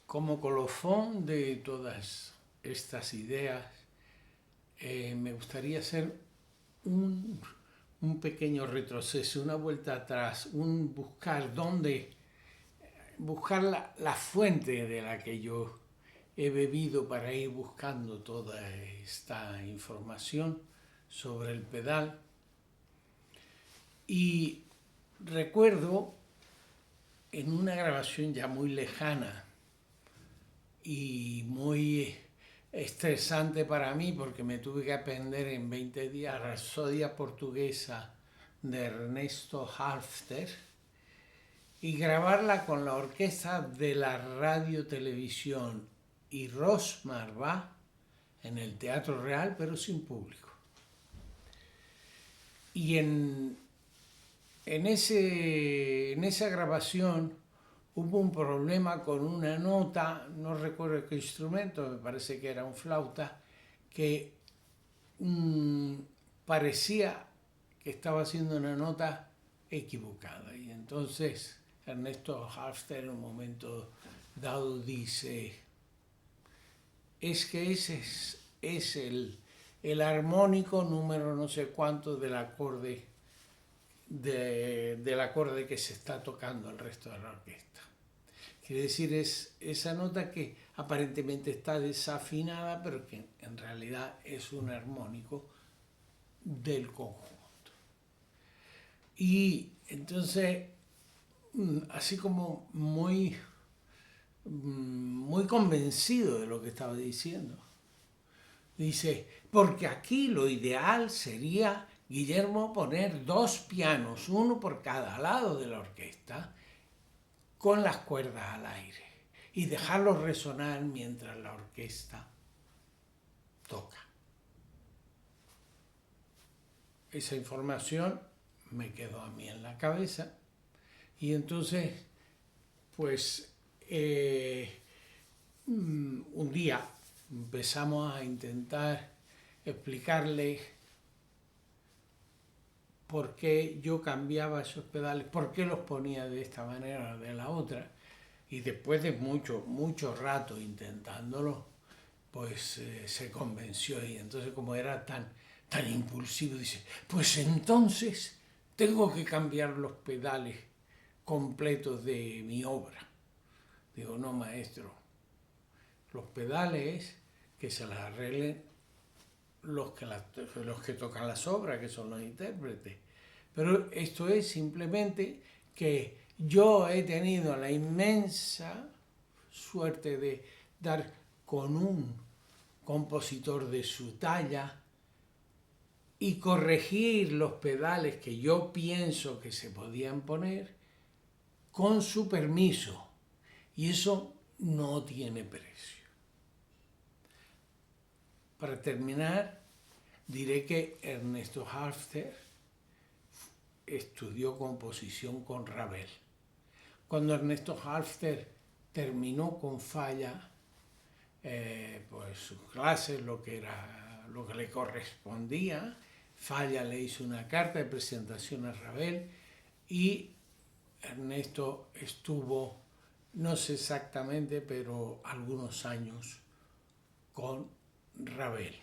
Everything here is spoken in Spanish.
Como colofón de todas estas ideas, me gustaría hacer un pequeño retroceso, una vuelta atrás, buscar la fuente de la que yo he bebido para ir buscando toda esta información sobre el pedal. Y recuerdo en una grabación ya muy lejana y muy estresante para mí, porque me tuve que aprender en 20 días Rapsodia Portuguesa de Ernesto Halffter y grabarla con la orquesta de la Radio Televisión y Ros Marvá en el Teatro Real, pero sin público. Y en esa grabación hubo un problema con una nota, no recuerdo qué instrumento, me parece que era un flauta, que parecía que estaba haciendo una nota equivocada. Y entonces Ernesto Halffter en un momento dado dice, es que ese es el armónico número no sé cuánto del acorde que se está tocando el resto de la orquesta. Quiere decir, es esa nota que aparentemente está desafinada, pero que en realidad es un armónico del conjunto. Y entonces, así como muy convencido de lo que estaba diciendo, dice, porque aquí lo ideal sería, Guillermo, poner 2 pianos, uno por cada lado de la orquesta, con las cuerdas al aire y dejarlos resonar mientras la orquesta toca. Esa información me quedó a mí en la cabeza y entonces, pues, un día empezamos a intentar explicarle por qué yo cambiaba esos pedales, por qué los ponía de esta manera o de la otra. Y después de mucho rato intentándolo, pues se convenció. Y entonces, como era tan impulsivo, dice, pues entonces tengo que cambiar los pedales completos de mi obra. Digo, no, maestro, los pedales que se las arreglen los que tocan las obras, que son los intérpretes. Pero esto es simplemente que yo he tenido la inmensa suerte de dar con un compositor de su talla y corregir los pedales que yo pienso que se podían poner con su permiso. Y eso no tiene precio. Para terminar, diré que Ernesto Halffter estudió composición con Ravel. Cuando Ernesto Halffter terminó con Falla, pues sus clases, lo que le correspondía, Falla le hizo una carta de presentación a Ravel y Ernesto estuvo, no sé exactamente, pero algunos años con Ravel.